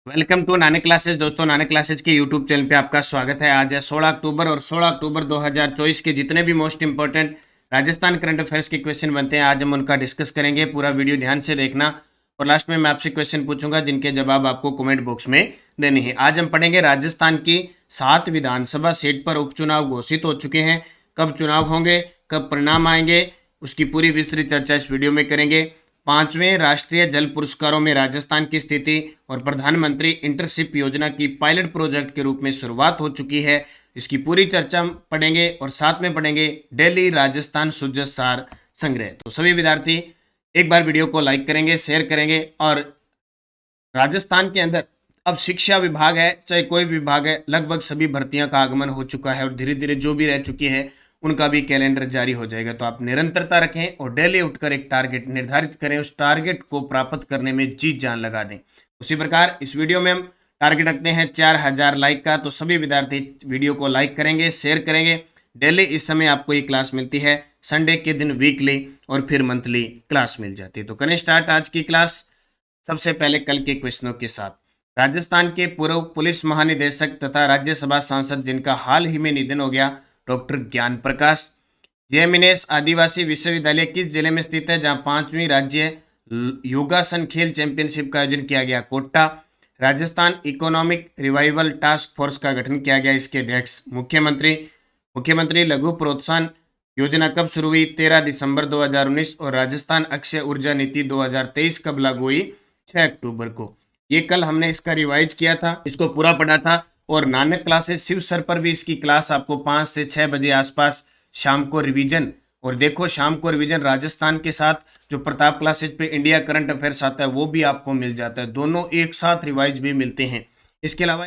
Welcome to Nanak classes. दोस्तों, Nanak classes के YouTube channel पे आपका स्वागत है। आज है 16 अक्टूबर और 16 अक्टूबर 2024 के जितने भी most important Rajasthan current affairs के क्वेश्चन बनते हैं आज हम उनका डिस्कस करेंगे। पूरा वीडियो ध्यान से देखना और लास्ट में मैं आपसे क्वेश्चन पूछूंगा जिनके जवाब आपको कमेंट बॉक्स में देने हैं। आज हम पढ़ेंगे राजस्थान की 7 विधानसभा सीट पर उपचुनाव घोषित हो चुके हैं। कब चुनाव होंगे, कब परिणाम आएंगे, उसकी पूरी विस्तृत चर्चा इस वीडियो में करेंगे। 5वें राष्ट्रीय जल पुरस्कारों में राजस्थान की स्थिति और प्रधानमंत्री इंटरशिप योजना की पायलट प्रोजेक्ट के रूप में शुरुआत हो चुकी है। इसकी पूरी चर्चा हम पढ़ेंगे और साथ में पढ़ेंगे दिल्ली राजस्थान शुद्ध सार संग्रह। तो सभी विद्यार्थी एक बार वीडियो को लाइक करेंगे, शेयर करेंगे। और राजस्थान के अंदर अब शिक्षा विभाग है, चाहे कोई विभाग है, लगभग सभी भर्तियां का आगमन हो चुका है और धीरे धीरे जो भी रह चुकी है उनका भी कैलेंडर जारी हो जाएगा। तो आप निरंतरता रखें और डेली उठकर एक टारगेट निर्धारित करें, उस टारगेट को प्राप्त करने में जी जान लगा दें। उसी प्रकार इस वीडियो में हम टारगेट रखते हैं 4000 लाइक का। तो सभी विद्यार्थी वीडियो को लाइक करेंगे, शेयर करेंगे। डेली इस समय आपको ये क्लास मिलती है, संडे के दिन वीकली और फिर मंथली क्लास मिल जाती है। तो करें स्टार्ट आज की क्लास। सबसे पहले कल के क्वेश्चनों के साथ। राजस्थान के पूर्व पुलिस महानिदेशक तथा राज्यसभा सांसद जिनका हाल ही में निधन हो गया, डॉक्टर ज्ञान प्रकाश। जयमिनेश आदिवासी विश्वविद्यालय किस जिले में स्थित है, जहां 5वीं राज्य योगासन खेल चैंपियनशिप का आयोजन किया गया, Kota. Rajasthan economic revival task force का गठन किया गया, इसके अध्यक्ष मुख्यमंत्री। मुख्यमंत्री लघु प्रोत्साहन योजना कब शुरू हुई, 13 दिसंबर 2019। और राजस्थान अक्षय ऊर्जा नीति 2023 कब लागू हुई, 6 अक्टूबर को। ये कल हमने इसका रिवाइज किया था, इसको पूरा पढ़ा था। और नानक क्लासेस शिव सर पर भी इसकी क्लास आपको 5 से 6 बजे आसपास शाम को रिवीजन। और देखो शाम को रिवीजन राजस्थान के साथ जो प्रताप क्लासेज पे इंडिया करंट अफेयर्स आता है वो भी आपको मिल जाता है, दोनों एक साथ रिवाइज भी मिलते हैं। इसके अलावा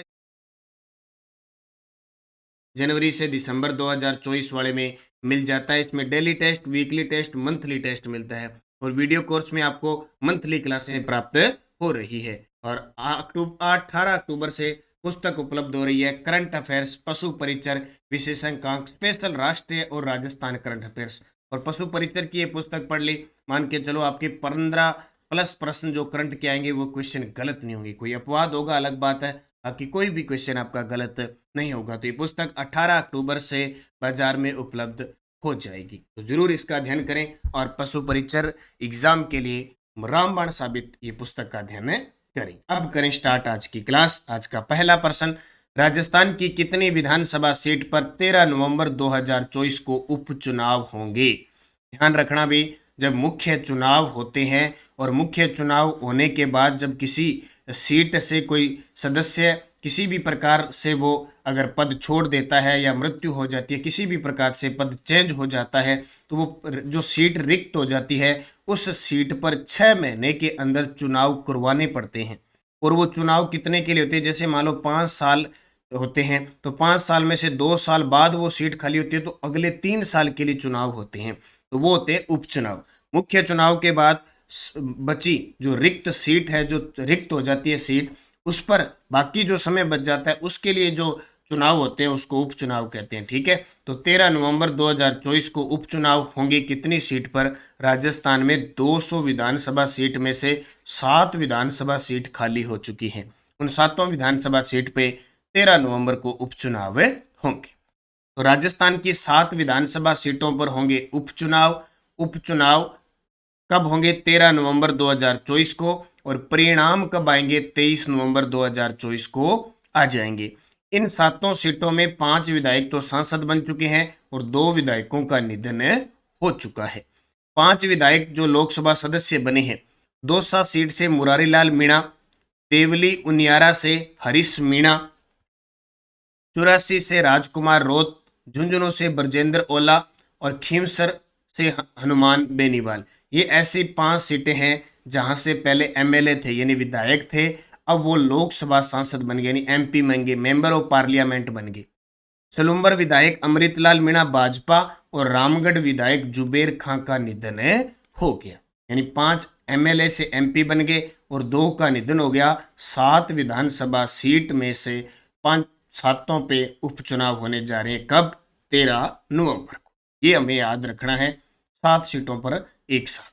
जनवरी से दिसंबर 2024 वाले में मिल जाता है। इसमें daily test, weekly test, monthly test मिलता है। और वीडियो कोर्स में आपको मंथली क्लासें प्राप्त हो रही है। और 18 अक्टूबर से पुस्तक उपलब्ध हो रही है, करंट अफेयर्स पशु परिचर विशेषांक स्पेशल राष्ट्रीय और राजस्थान करंट अफेयर्स। और पशु परिचर की ये पुस्तक पढ़ ली, मान के चलो आपके 15 प्लस प्रश्न जो करंट के आएंगे वो क्वेश्चन गलत नहीं होंगे। कोई अपवाद होगा अलग बात है, बाकी कोई भी क्वेश्चन आपका गलत नहीं होगा। तो ये पुस्तक 18 अक्टूबर से बाजार में उपलब्ध हो जाएगी, तो जरूर इसका अध्ययन करें और पशु परिचर एग्जाम के लिए रामबाण साबित ये पुस्तक का अध्ययन करें। अब करें स्टार्ट आज की क्लास। आज का पहला प्रश्न, राजस्थान की कितनी विधानसभा सीट पर 13 नवंबर 2024 को उपचुनाव होंगे। ध्यान रखना भी, जब मुख्य चुनाव होते हैं और मुख्य चुनाव होने के बाद जब किसी सीट से कोई सदस्य किसी भी प्रकार से वो अगर पद छोड़ देता है या मृत्यु हो जाती है, किसी भी प्रकार से पद चेंज हो जाता है, तो वो जो सीट रिक्त हो जाती है उस सीट पर 6 महीने के अंदर चुनाव करवाने पड़ते हैं। और वो चुनाव कितने के लिए होते हैं, जैसे मान लो 5 साल होते हैं तो 5 साल में से 2 साल बाद वो सीट खाली होती है, तो अगले 3 साल के लिए चुनाव होते हैं, तो वो होते हैं उपचुनाव। मुख्य चुनाव के बाद बची जो रिक्त सीट है, जो रिक्त हो जाती है सीट, उस पर बाकी जो समय बच जाता है उसके लिए जो चुनाव होते हैं उसको उपचुनाव कहते हैं। ठीक है, तो 13 नवंबर 2024 को उपचुनाव होंगे कितनी सीट पर, राजस्थान में 200 विधानसभा सीट में से 7 विधानसभा सीट खाली हो चुकी हैं। उन 7 विधानसभा सीट पे 13 नवंबर को उपचुनाव होंगे। तो राजस्थान की 7 विधानसभा सीटों पर होंगे उपचुनाव। उपचुनाव कब होंगे, 13 नवंबर 2024 को। और परिणाम कब आएंगे, 23 नवंबर 2024 को आ जाएंगे। इन 7 सीटों में 5 विधायक तो सांसद बन चुके हैं और 2 विधायकों का निधन हो चुका है। 5 विधायक जो लोकसभा सदस्य बने हैं, दौसा सीट से मुरारीलाल मीणा, देवली उनियारा से हरीश मीणा, 84 से राजकुमार रोत, झुंझुनू से ब्रजेंद्र ओला और खींवसर से हनुमान बेनीवाल। ये ऐसी 5 सीटें हैं जहां से पहले एमएलए थे यानी विधायक थे, अब वो लोकसभा सांसद बन गए यानी एमपी बन गए, मेंबर ऑफ पार्लियामेंट बन गए। सलूम्बर विधायक अमृतलाल मीणा भाजपा और रामगढ़ विधायक जुबेर खां का निधन हो गया, यानी 5 एमएलए से एमपी बन गए और 2 का निधन हो गया। 7 विधानसभा सीट में से 5 7 पे उपचुनाव होने जा रहे हैं, कब, 13 नवंबर को। ये हमें याद रखना है, 7 सीटों पर एक साथ।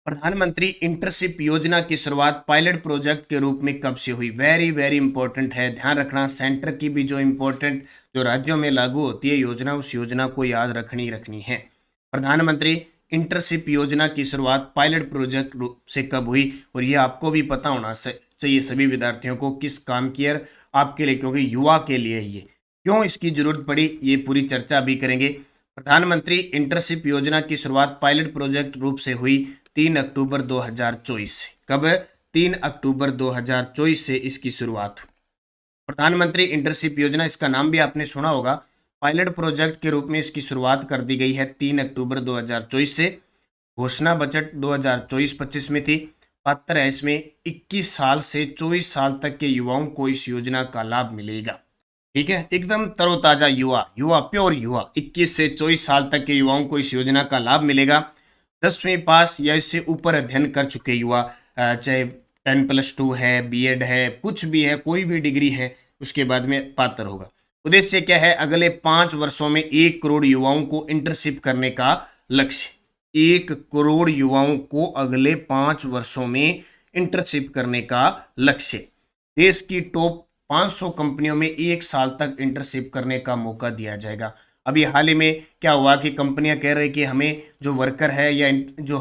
प्रधानमंत्री इंटर्नशिप योजना की शुरुआत पायलट प्रोजेक्ट के रूप में कब से हुई? वेरी वेरी इंपॉर्टेंट है, ध्यान रखना। सेंटर की भी जो इम्पोर्टेंट जो राज्यों में लागू होती है योजना, उस योजना को याद रखनी है। प्रधानमंत्री इंटर्नशिप योजना की शुरुआत पायलट प्रोजेक्ट रूप से कब हुई? और ये आपको भी पता होना चाहिए सभी विद्यार्थियों को, किस काम की है आपके लिए, क्योंकि युवा के लिए ये क्यों इसकी जरूरत पड़ी, ये पूरी चर्चा भी करेंगे। प्रधानमंत्री इंटर्नशिप योजना की शुरुआत पायलट प्रोजेक्ट रूप से हुई 3 अक्टूबर 2024 से। कब? 3 अक्टूबर 2024 से इसकी शुरुआत हुई। प्रधानमंत्री इंटर्नशिप योजना, इसका नाम भी आपने सुना होगा। पायलट प्रोजेक्ट के रूप में इसकी शुरुआत कर दी गई है 3 अक्टूबर 2024 से। घोषणा बजट 2024-25 में थी। पात्र है इसमें 21 साल से 24 साल तक के युवाओं को इस योजना का लाभ मिलेगा। ठीक है, एकदम तरोताजा युवा प्योर युवा 21 से 24 साल तक के युवाओं को इस योजना का लाभ मिलेगा। 10वीं पास या इससे ऊपर अध्ययन कर चुके युवा, चाहे 10+2 है, बीएड है, कुछ भी है, कोई भी डिग्री है, उसके बाद में पात्र होगा। उद्देश्य क्या है? अगले 5 वर्षों में 1 करोड़ युवाओं को इंटर्नशिप करने का लक्ष्य। 1 करोड़ युवाओं को अगले 5 वर्षों में इंटर्नशिप करने का लक्ष्य। देश की टॉप 500 कंपनियों में 1 साल तक इंटर्नशिप करने का मौका दिया जाएगा। अभी हाल ही में क्या हुआ कि कंपनियां कह रही कि हमें जो वर्कर है या जो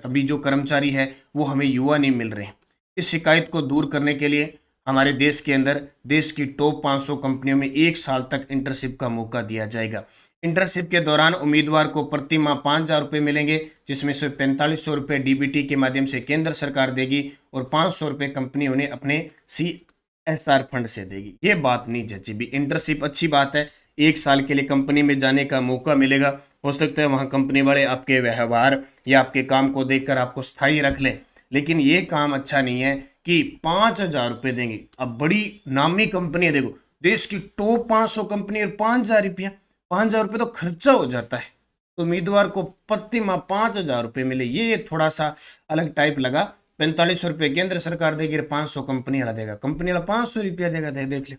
अभी जो कर्मचारी है वो हमें युवा नहीं मिल रहे हैं। इस शिकायत को दूर करने के लिए हमारे देश के अंदर देश की टॉप 500 कंपनियों में 1 साल तक इंटर्नशिप का मौका दिया जाएगा। इंटर्नशिप के दौरान उम्मीदवार को प्रति माह 5,000 रुपये मिलेंगे, जिसमें से 4500 रुपये डीबीटी के माध्यम से केंद्र सरकार देगी और 500 रुपये कंपनी उन्हें अपने CSR फंड से देगी। ये बात नहीं जची भी। इंटर्नशिप अच्छी बात है, 1 साल के लिए कंपनी में जाने का मौका मिलेगा। हो सकता है वहाँ कंपनी वाले आपके व्यवहार या आपके काम को देखकर आपको स्थायी रख लें, लेकिन ये काम अच्छा नहीं है कि 5,000 रुपये देंगे। अब बड़ी नामी कंपनी है, देखो देश की टॉप 500 कंपनी और 5,000 रुपया, 5,000 रुपये तो खर्चा हो जाता है। तो उम्मीदवार को प्रति माह 5,000 रुपये मिले, ये थोड़ा सा अलग टाइप लगा। 4500 रुपये केंद्र सरकार देगी, 500 कंपनी वाला देगा। कंपनी वाला 500 रुपया देगा। देख ले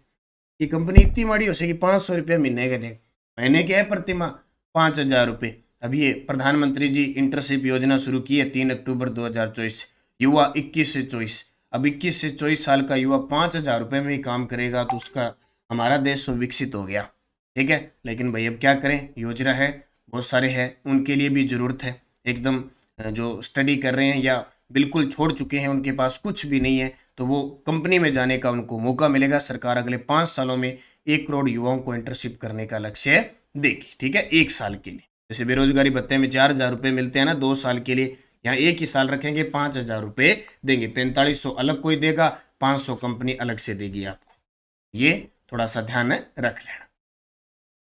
ये कंपनी इतनी माड़ी हो सकेगी, 500 रुपया महीने का देगा। महीने क्या है, प्रति माह 5,000 रुपये। अभी ये प्रधानमंत्री जी इंटर्नशिप योजना शुरू की है 3 अक्टूबर 2024 से। युवा 21 से 24, अब 21 से 24 साल का युवा 5,000 रुपये में ही काम करेगा तो उसका हमारा देश तो विकसित हो गया। ठीक है, लेकिन भाई अब क्या करें, योजना है, बहुत सारे हैं, उनके लिए भी ज़रूरत है। एकदम जो स्टडी कर रहे हैं या बिल्कुल छोड़ चुके हैं, उनके पास कुछ भी नहीं है, तो वो कंपनी में जाने का उनको मौका मिलेगा। सरकार अगले 5 सालों में 1 करोड़ युवाओं को इंटर्नशिप करने का लक्ष्य देगी। ठीक है, 1 साल के लिए। जैसे बेरोजगारी भत्ते में 4,000 रुपये मिलते हैं ना 2 साल के लिए, यहाँ 1 ही साल रखेंगे, 5,000 रुपये देंगे। 4500 अलग कोई देगा, 500 कंपनी अलग से देगी आपको। ये थोड़ा सा ध्यान रख लेना।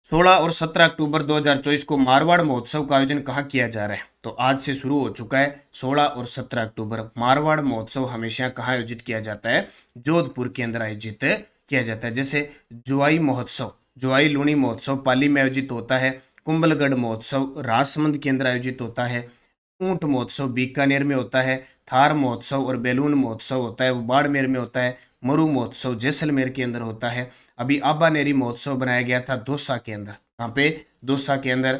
16 और 17 अक्टूबर 2024 को मारवाड़ महोत्सव का आयोजन कहाँ किया जा रहा है? तो आज से शुरू हो चुका है 16 और 17 अक्टूबर। मारवाड़ महोत्सव हमेशा कहाँ आयोजित किया जाता है? जोधपुर के अंदर आयोजित किया जाता है। जैसे जुआई महोत्सव, जुआई लूणी महोत्सव पाली में आयोजित होता है। कुंभलगढ़ महोत्सव राजसमंद के अंदर आयोजित होता है। ऊंट महोत्सव बीकानेर में होता है। थार महोत्सव और बैलून महोत्सव होता है, वो बाड़मेर में होता है। मरु महोत्सव जैसलमेर के अंदर होता है। अभी आबानेरी महोत्सव बनाया गया था दौसा के अंदर, यहाँ पे दौसा के अंदर।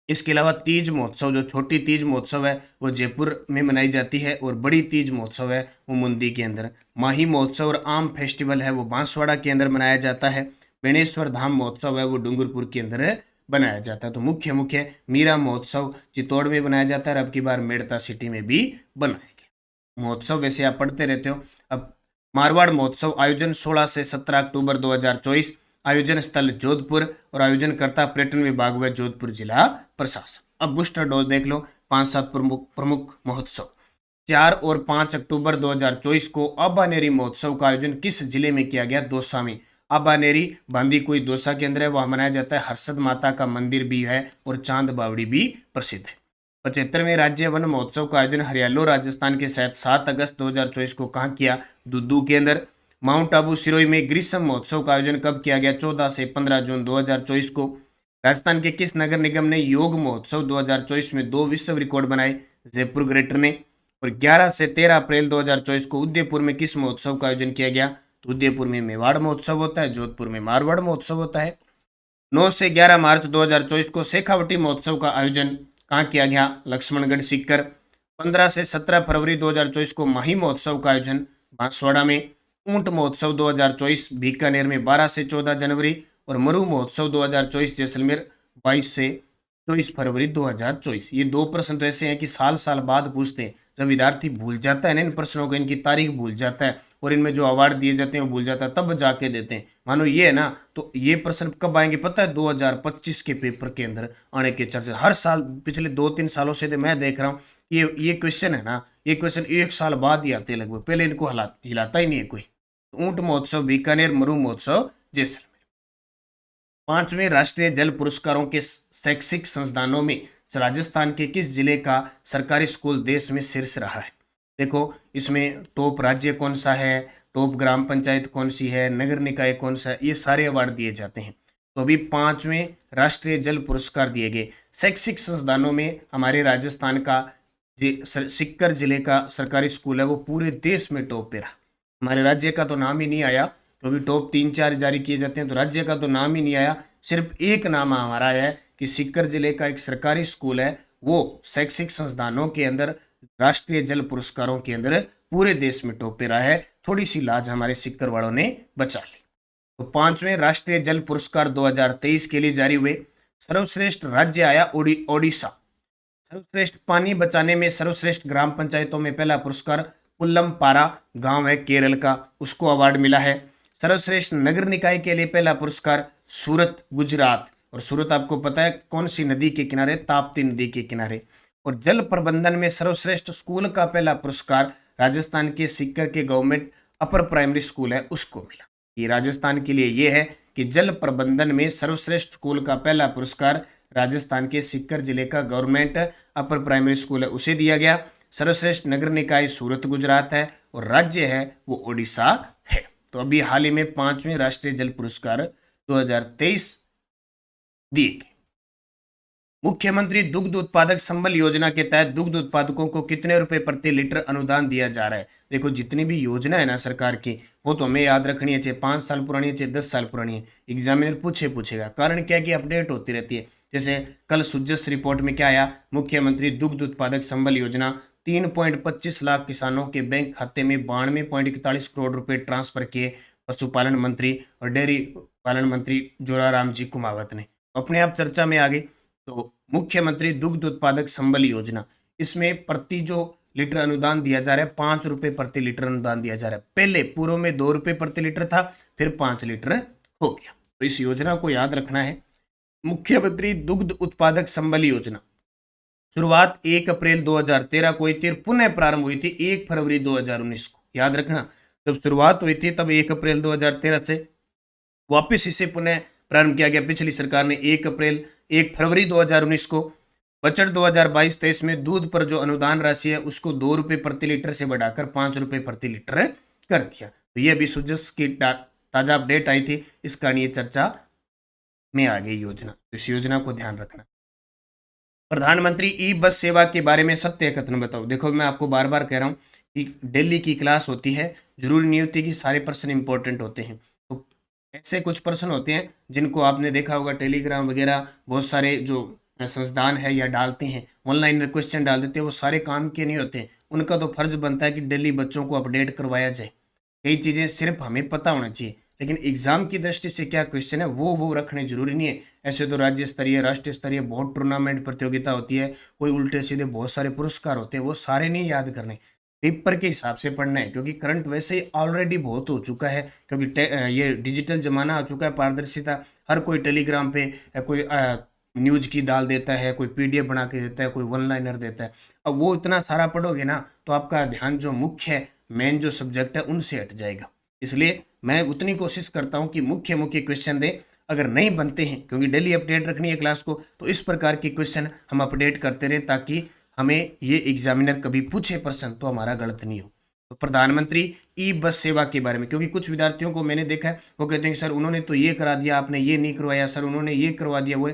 इसके अलावा तीज महोत्सव, जो छोटी तीज महोत्सव है वो जयपुर में मनाई जाती है और बड़ी तीज महोत्सव है वो मुंदी के अंदर। माही महोत्सव और आम फेस्टिवल है वो बांसवाड़ा के अंदर मनाया जाता है। बेणेश्वर धाम महोत्सव है वो डूंगरपुर के अंदर बनाया जाता है। तो मुख्य मीरा महोत्सव चित्तौड़ में बनाया जाता है और अब की बार मेड़ता सिटी में भी बनाएंगे। महोत्सव वैसे आप पढ़ते रहते हो। अब मारवाड़ महोत्सव आयोजन 16 से 17 अक्टूबर 2024, आयोजन स्थल जोधपुर और आयोजनकर्ता पर्यटन विभाग व जोधपुर जिला प्रशासन। अब बूस्टर डोज देख लो, 5-7 प्रमुख महोत्सव। 4 और 5 अक्टूबर 2024 को अबानेरी महोत्सव का आयोजन किस जिले में किया गया? दौसा में। अबानेरी बांदीकुई दौसा के अंदर है, वह मनाया जाता है। हर्षद माता का मंदिर भी है और चांद बावड़ी भी प्रसिद्ध है। 75वें राज्य वन महोत्सव का आयोजन हरियाणा राजस्थान के साथ 7 अगस्त 2024 को कहाँ किया? दुद्दू के अंदर। माउंट आबू सिरोही में ग्रीष्म महोत्सव का आयोजन कब किया गया? 14 से 15 जून 2024 को। राजस्थान के किस नगर निगम ने योग महोत्सव 2024 में 2 विश्व रिकॉर्ड बनाए? जयपुर ग्रेटर ने। और 11 से 13 अप्रैल 2024 को उदयपुर में किस महोत्सव का आयोजन किया गया? तो उदयपुर में मेवाड़ महोत्सव होता है, जोधपुर में मारवाड़ महोत्सव होता है। 9 से 11 मार्च 2024 को शेखावटी महोत्सव का आयोजन कहाँ किया गया? लक्ष्मणगढ़ सीकर। 15 से 17 फरवरी 2024 को माही महोत्सव का आयोजन बांसवाड़ा में, ऊंट महोत्सव 2024 बीकानेर में 12 से 14 जनवरी और मरु महोत्सव 2024 जैसलमेर 22 से 24 फरवरी 2024। ये दो प्रश्न तो ऐसे हैं कि साल साल बाद पूछते हैं। जब विद्यार्थी भूल जाता है ना इन प्रश्नों को, इनकी तारीख भूल जाता है और इनमें जो अवार्ड दिए जाते हैं वो भूल जाता है, तब जाके देते हैं। मानो ये है ना, तो ये प्रश्न कब आएंगे पता है? 2025 के पेपर के अंदर आने के चर्चे हर साल पिछले 2-3 सालों से तो मैं देख रहा हूँ। ये क्वेश्चन है ना, ये क्वेश्चन एक साल बाद ही आते हैं लगभग, पहले इनको हिलाता ही नहीं है कोई। ऊंट महोत्सव बीकानेर, मरु महोत्सव जैसलमेर। 5वें राष्ट्रीय जल पुरस्कारों के शैक्षिक संस्थानों में राजस्थान के किस जिले का सरकारी स्कूल देश में शीर्ष रहा है? देखो इसमें टॉप राज्य कौन सा है, टॉप ग्राम पंचायत कौन सी है, नगर निकाय कौन सा है, ये सारे अवार्ड दिए जाते हैं। तो अभी 5वें राष्ट्रीय जल पुरस्कार दिए गए शैक्षिक संस्थानों में हमारे राजस्थान का सीकर जिले का सरकारी स्कूल है, वो पूरे देश में टॉप पे रहा। हमारे राज्य का तो नाम ही नहीं आया, क्योंकि टॉप 3-4 जारी किए जाते हैं, तो राज्य का तो नाम ही नहीं आया। सिर्फ एक नाम हमारा है कि सीकर जिले का एक सरकारी स्कूल है, वो शैक्षिक संस्थानों के अंदर राष्ट्रीय जल पुरस्कारों के अंदर पूरे देश में टॉप पे रहा है। थोड़ी सी लाज हमारे सीकर वालों ने बचा ली। तो 5वें राष्ट्रीय जल पुरस्कार 2023 के लिए जारी हुए। सर्वश्रेष्ठ राज्य आया ओडिशा। सर्वश्रेष्ठ पानी बचाने में सर्वश्रेष्ठ ग्राम पंचायतों में पहला पुरस्कार पुल्लमपारा गांव है केरल का, उसको अवार्ड मिला है। सर्वश्रेष्ठ नगर निकाय के लिए पहला पुरस्कार सूरत गुजरात, और सूरत आपको पता है कौन सी नदी के किनारे? ताप्ती नदी के किनारे। और जल प्रबंधन में सर्वश्रेष्ठ स्कूल का पहला पुरस्कार राजस्थान के सीकर के गवर्नमेंट अपर प्राइमरी स्कूल है, उसको मिला। ये राजस्थान के लिए ये है कि जल प्रबंधन में सर्वश्रेष्ठ स्कूल का पहला पुरस्कार राजस्थान के सीकर जिले का गवर्नमेंट अपर प्राइमरी स्कूल है, उसे दिया गया। सर्वश्रेष्ठ नगर निकाय सूरत गुजरात है और राज्य है वो ओडिशा है। तो अभी हाल ही में 5वें राष्ट्रीय जल पुरस्कार 2023 दिए गए। मुख्यमंत्री दुग्ध उत्पादक संबल योजना के तहत दुग्ध उत्पादकों को कितने रुपए प्रति लीटर अनुदान दिया जा रहा है? देखो जितनी भी योजना है ना सरकार की, वो तो हमें याद रखनी है, चाहे 5 साल पुरानी है चाहे 10 साल पुरानी है, एग्जामिनर पूछेगा। कारण क्या है कि अपडेट होती रहती है। जैसे कल सुजस रिपोर्ट में क्या आया? मुख्यमंत्री दुग्ध उत्पादक संबल योजना 3.25 लाख किसानों के बैंक खाते में 92.41 करोड़ रुपए ट्रांसफर किए पशुपालन मंत्री और डेयरी पालन मंत्री जोराराम जी कुमावत ने। अपने आप चर्चा में आ गई। तो मुख्यमंत्री दुग्ध उत्पादक संबल योजना, इसमें प्रति जो लीटर अनुदान दिया जा रहा है 5 रुपए प्रति लीटर अनुदान दिया जा रहा है। पहले पूर्व में 2 रुपए प्रति लीटर था, फिर 5 लीटर हो गया। तो इस योजना को याद रखना है। मुख्यमंत्री दुग्ध उत्पादक संबल योजना शुरुआत 1 अप्रैल 2013 को हुई थी, पुनः प्रारंभ हुई थी 1 फरवरी 2019 को। याद रखना, जब शुरुआत हुई थी तब 1 अप्रैल 2013 से वापस इसे पुनः प्रारंभ किया गया। पिछली सरकार ने 1 फरवरी 2019 को। बजट 2022-23 में दूध पर जो अनुदान राशि है उसको 2 रुपए प्रति लीटर से बढ़ाकर 5 रुपए प्रति लीटर कर दिया। तो ये अभी सुजस की ताजा अपडेट आई थी, इस कारण ये चर्चा में आ गई योजना। तो इस योजना को ध्यान रखना। प्रधानमंत्री ई बस सेवा के बारे में सत्य कथन बताओ। देखो मैं आपको बार बार कह रहा हूँ कि दिल्ली की क्लास होती है, जरूरी नहीं होती कि सारे प्रश्न इंपॉर्टेंट होते हैं। तो ऐसे कुछ प्रश्न होते हैं जिनको आपने देखा होगा, टेलीग्राम वगैरह बहुत सारे जो संस्थान है या डालते हैं, ऑनलाइन क्वेश्चन डाल देते हैं, वो सारे काम के नहीं होते। उनका तो फर्ज बनता है कि डेली बच्चों को अपडेट करवाया जाए। कई चीज़ें सिर्फ हमें पता होना चाहिए, लेकिन एग्जाम की दृष्टि से क्या क्वेश्चन है वो रखने जरूरी नहीं है। ऐसे तो राज्य स्तरीय, राष्ट्रीय स्तरीय बहुत टूर्नामेंट प्रतियोगिता होती है, कोई उल्टे सीधे बहुत सारे पुरस्कार होते हैं, वो सारे नहीं याद करने, पेपर के हिसाब से पढ़ना है। क्योंकि करंट वैसे ही ऑलरेडी बहुत हो चुका है, क्योंकि ये डिजिटल जमाना आ चुका है, पारदर्शिता। हर कोई टेलीग्राम पे कोई न्यूज की डाल देता है, कोई पीडीएफ बना के देता है, कोई वन लाइनर देता है। अब वो इतना सारा पढ़ोगे ना तो आपका ध्यान जो मुख्य है, मेन जो सब्जेक्ट है उनसे हट जाएगा। इसलिए मैं उतनी कोशिश करता हूं कि मुख्य क्वेश्चन दें। अगर नहीं बनते हैं, क्योंकि डेली अपडेट रखनी है क्लास को, तो इस प्रकार के क्वेश्चन हम अपडेट करते रहें ताकि हमें ये एग्जामिनर कभी पूछे प्रश्न तो हमारा गलत नहीं हो। तो प्रधानमंत्री ई बस सेवा के बारे में, क्योंकि कुछ विद्यार्थियों को मैंने देखा है वो कहते हैं सर उन्होंने तो ये करा दिया, आपने ये नहीं करवाया, सर उन्होंने ये करवा दिया। वो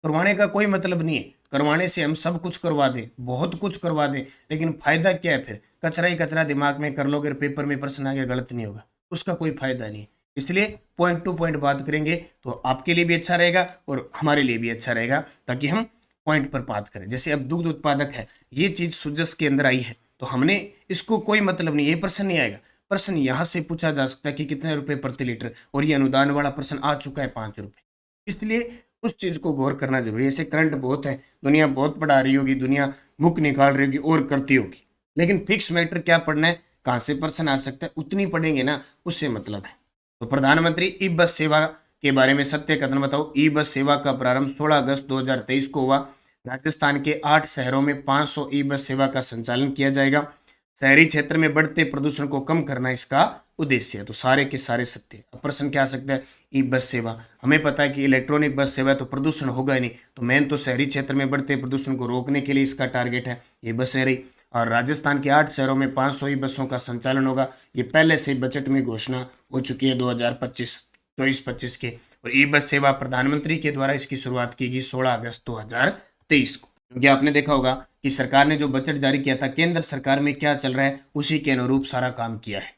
करवाने का कोई मतलब नहीं है। करवाने से हम सब कुछ करवा दें, बहुत कुछ करवा दें, लेकिन फायदा क्या है? फिर कचरा ही कचरा दिमाग में कर लोगे, पेपर में प्रश्न आ गया गलत नहीं होगा, उसका कोई फायदा नहीं है। इसलिए पॉइंट टू पॉइंट बात करेंगे तो आपके लिए भी अच्छा रहेगा और हमारे लिए भी अच्छा रहेगा, ताकि हम पॉइंट पर बात करें, जैसे अब दुग्ध उत्पादक है, ये चीज सुजस के अंदर आई है तो हमने इसको कोई मतलब नहीं, ये प्रश्न नहीं आएगा। प्रश्न यहाँ से पूछा जा सकता है कि कितने रुपए प्रति लीटर, और ये अनुदान वाला प्रश्न आ चुका है 5 रुपए। इसलिए उस चीज को गौर करना जरूरी है। ऐसे करंट बहुत है, दुनिया बहुत पढ़ा रही होगी, दुनिया बुक निकाल रही होगी और करती होगी, लेकिन फिक्स मैटर क्या पढ़ना है, कहाँ से प्रश्न आ सकता है, उतनी पढ़ेंगे ना, उससे मतलब है। तो प्रधानमंत्री ई बस सेवा के बारे में सत्य कथन बताओ। ई बस सेवा का प्रारंभ 16 अगस्त 2023 को हुआ। राजस्थान के 8 शहरों में 500 ई बस सेवा का संचालन किया जाएगा। शहरी क्षेत्र में बढ़ते प्रदूषण को कम करना इसका उद्देश्य है। तो सारे के सारे सत्य। अब प्रश्न क्या आ सकता है, ई बस सेवा, हमें पता है कि इलेक्ट्रॉनिक बस सेवा तो प्रदूषण होगा ही नहीं, तो मेन तो शहरी क्षेत्र में बढ़ते प्रदूषण को रोकने के लिए इसका टारगेट है, ये बसें रही। और राजस्थान के 8 शहरों में 500 ई बसों का संचालन होगा। ये पहले से बजट में घोषणा हो चुकी है 2024-25 के। और ई बस सेवा प्रधानमंत्री के द्वारा इसकी शुरुआत की गई 16 अगस्त 2023 को। क्योंकि आपने देखा होगा कि सरकार ने जो बजट जारी किया था, केंद्र सरकार में क्या चल रहा है उसी के अनुरूप सारा काम किया है।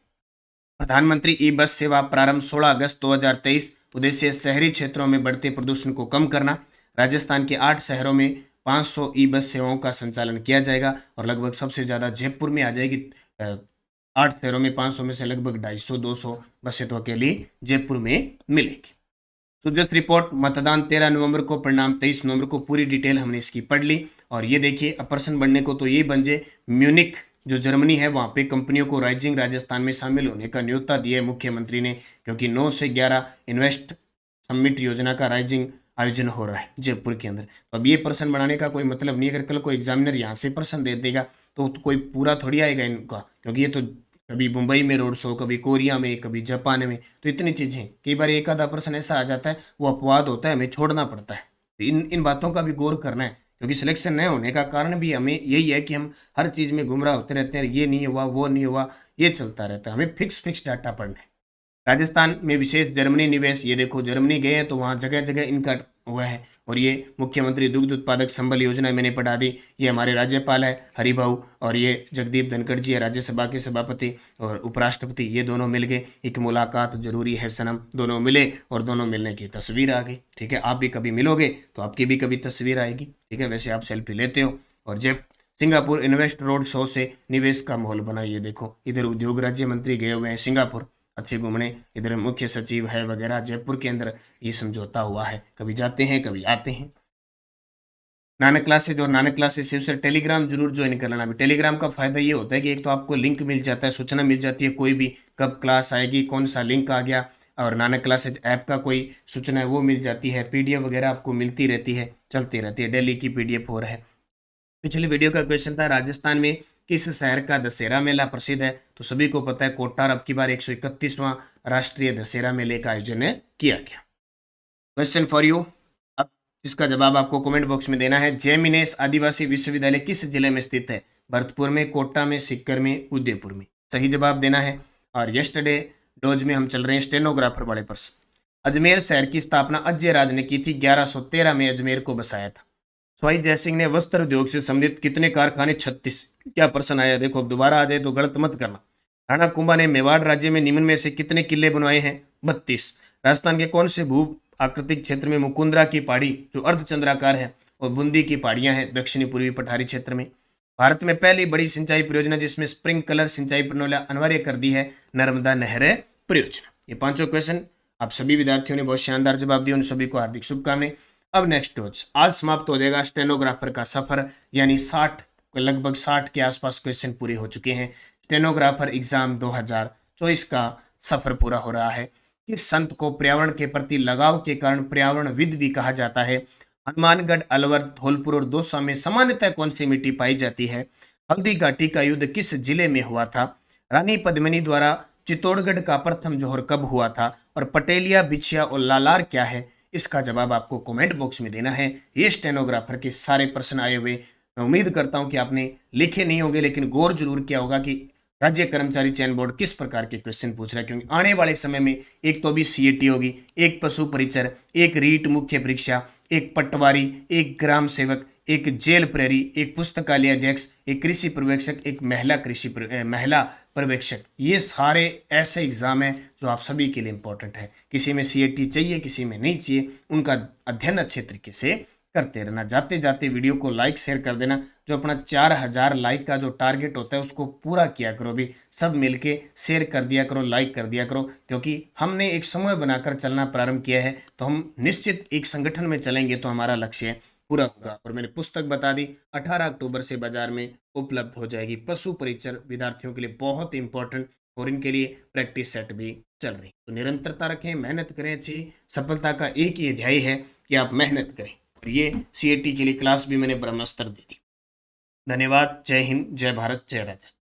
प्रधानमंत्री ई बस सेवा प्रारंभ 16 अगस्त 2023। उद्देश्य शहरी क्षेत्रों में बढ़ते प्रदूषण को कम करना। राजस्थान के 8 शहरों में 500 ई बस सेवाओं का संचालन किया जाएगा और लगभग सबसे ज़्यादा जयपुर में आ जाएगी। 8 शहरों में 500 में से लगभग 250-200 बसें तो अकेली जयपुर में मिलेगी। सुजस रिपोर्ट, मतदान 13 नवंबर को, परिणाम 23 नवंबर को। पूरी डिटेल हमने इसकी पढ़ ली। और ये देखिए, अब प्रश्न बनने को तो ये बन जाए, म्यूनिक जो जर्मनी है वहाँ पे कंपनियों को राइजिंग राजस्थान में शामिल होने का न्योता दिया है मुख्यमंत्री ने, क्योंकि 9 से 11 इन्वेस्ट समिट योजना का राइजिंग आयोजन हो रहा है जयपुर के अंदर। तो अब ये प्रश्न बनाने का कोई मतलब नहीं। अगर कल कोई एग्जामिनर यहाँ से प्रश्न दे देगा तो कोई पूरा थोड़ी आएगा इनका, क्योंकि ये तो कभी मुंबई में रोड शो, कभी कोरिया में, कभी जापान में, तो इतनी चीज़ें, कई बार एक आधा प्रश्न ऐसा आ जाता है वो अपवाद होता है, हमें छोड़ना पड़ता है। तो इन बातों का भी गौर करना है, क्योंकि सिलेक्शन नहीं होने का कारण भी हमें यही है कि हम हर चीज़ में गुमराह होते रहते हैं, ये नहीं हुआ, वो नहीं हुआ, ये चलता रहता है। हमें फिक्स डाटा पढ़ना है। राजस्थान में विशेष जर्मनी निवेश, ये देखो जर्मनी गए हैं तो वहाँ जगह जगह इनका हुआ है। और ये मुख्यमंत्री दुग्ध उत्पादक संबल योजना मैंने पढ़ा दी। ये हमारे राज्यपाल है हरिभाऊ, और ये जगदीप धनखड़ जी है राज्यसभा के सभापति और उपराष्ट्रपति, ये दोनों मिल गए। एक मुलाकात जरूरी है सनम, दोनों मिले और दोनों मिलने की तस्वीर आ गई। ठीक है, आप भी कभी मिलोगे तो आपकी भी कभी तस्वीर आएगी। ठीक है, वैसे आप सेल्फी लेते हो। और जब सिंगापुर इन्वेस्ट रोड शो से निवेश का माहौल बना, ये देखो इधर उद्योग राज्य मंत्री गए हुए हैं सिंगापुर अच्छे घूमने, इधर मुख्य सचिव है वगैरह, जयपुर के अंदर ये समझौता हुआ है, कभी जाते हैं कभी आते हैं। नानक क्लासेज और नानक क्लासेज से टेलीग्राम जरूर ज्वाइन कर लेना। टेलीग्राम का फायदा ये होता है कि एक तो आपको लिंक मिल जाता है, सूचना मिल जाती है कोई भी कब क्लास आएगी, कौन सा लिंक आ गया, और नानक क्लासेज ऐप का कोई सूचना है वो मिल जाती है। पीडीएफ वगैरह आपको मिलती रहती है, चलती रहती है, डेली की पीडीएफ हो रहा है। पिछले वीडियो का क्वेश्चन था राजस्थान में किस शहर का दशहरा मेला प्रसिद्ध है, तो सभी को पता है कोटार। अब की बार 131वां राष्ट्रीय दशहरा मेले का आयोजन किया गया। क्वेश्चन फॉर यू, अब इसका जवाब आपको कमेंट बॉक्स में देना है। जयमिनेश आदिवासी विश्वविद्यालय किस जिले में स्थित है? भरतपुर में, कोटा में, सीकर में, उदयपुर में। सही जवाब देना है। और यस्टरडे डोज में हम चल रहे हैं स्टेनोग्राफर वाले प्रश्न। अजमेर शहर की स्थापना अजय राज ने की थी। 1113 में अजमेर को बसाया था। स्वाई जयसिंह ने वस्त्र उद्योग से संबंधित कितने कारखाने? 36। क्या प्रश्न आया देखो, अब दोबारा आ जाए तो गलत मत करना। राणा कुंभा ने मेवाड़ राज्य में निम्न में से कितने किले बनवाए हैं? 32। राजस्थान के कौन से भू आकृतिक क्षेत्र में मुकुंदरा की पहाड़ी जो अर्धचंद्राकार है और बूंदी की पहाड़ियां हैं दक्षिणी पूर्वी पठारी क्षेत्र में? भारत में पहली बड़ी सिंचाई परियोजना जिसमें स्प्रिंकलर सिंचाई प्रणाली अनिवार्य कर दी है, नर्मदा नहर परियोजना। ये पांचों क्वेश्चन आप सभी विद्यार्थियों ने बहुत शानदार जवाब दिए, उन सभी को हार्दिक शुभकामनाएं। अब नेक्स्ट रोज आज समाप्त हो जाएगा स्टेनोग्राफर का सफर, यानी 60 लगभग 60 के आसपास क्वेश्चन पूरे हो चुके हैं। स्टेनोग्राफर एग्जाम 2024 का सफर पूरा हो रहा है। किस संत को पर्यावरण के प्रति लगाव के कारण पर्यावरणविद भी कहा जाता है? हनुमानगढ़, अलवर, धौलपुर और दौसा में सामान्यतः कौन सी मिट्टी पाई जाती है? हल्दी घाटी का युद्ध किस जिले में हुआ था? रानी पद्मिनी द्वारा चित्तौड़गढ़ का प्रथम जौहर कब हुआ था? और पटेलिया, बिछिया और लालार क्या है? इसका जवाब आपको कमेंट बॉक्स में देना है। ये स्टेनोग्राफर के सारे प्रश्न आए हुए, मैं उम्मीद करता हूं कि आपने लिखे नहीं होंगे, लेकिन गौर जरूर किया होगा कि राज्य कर्मचारी चयन बोर्ड किस प्रकार के क्वेश्चन पूछ रहा है। क्योंकि आने वाले समय में एक तो अभी सीएटी होगी, एक पशु परिचर, एक रीट मुख्य परीक्षा, एक पटवारी, एक ग्राम सेवक, एक जेल प्रहरी, एक पुस्तकालय अध्यक्ष, एक कृषि पर्यवेक्षक, एक महिला पर्यवेक्षक। ये सारे ऐसे एग्जाम हैं जो आप सभी के लिए इंपॉर्टेंट है। किसी में सीएटी चाहिए, किसी में नहीं चाहिए, उनका अध्ययन अच्छे तरीके से करते रहना। जाते जाते वीडियो को लाइक शेयर कर देना। जो अपना 4000 लाइक का जो टारगेट होता है उसको पूरा किया करो भी। सब मिलके शेयर कर दिया करो, लाइक कर दिया करो, क्योंकि हमने एक समूह बनाकर चलना प्रारंभ किया है, तो हम निश्चित एक संगठन में चलेंगे तो हमारा लक्ष्य पूरा होगा। और मैंने पुस्तक बता दी, 18 अक्टूबर से बाजार में उपलब्ध हो जाएगी। पशु परिचर विद्यार्थियों के लिए बहुत इंपॉर्टेंट, और इनके लिए प्रैक्टिस सेट भी चल रही। तो निरंतरता रखें, मेहनत करें। अच्छी सफलता का एक ही ध्येय है कि आप मेहनत करें। और ये सीएटी के लिए क्लास भी मैंने ब्रह्मास्त्र दे दी। धन्यवाद। जय हिंद, जय भारत, जय राजस्थान।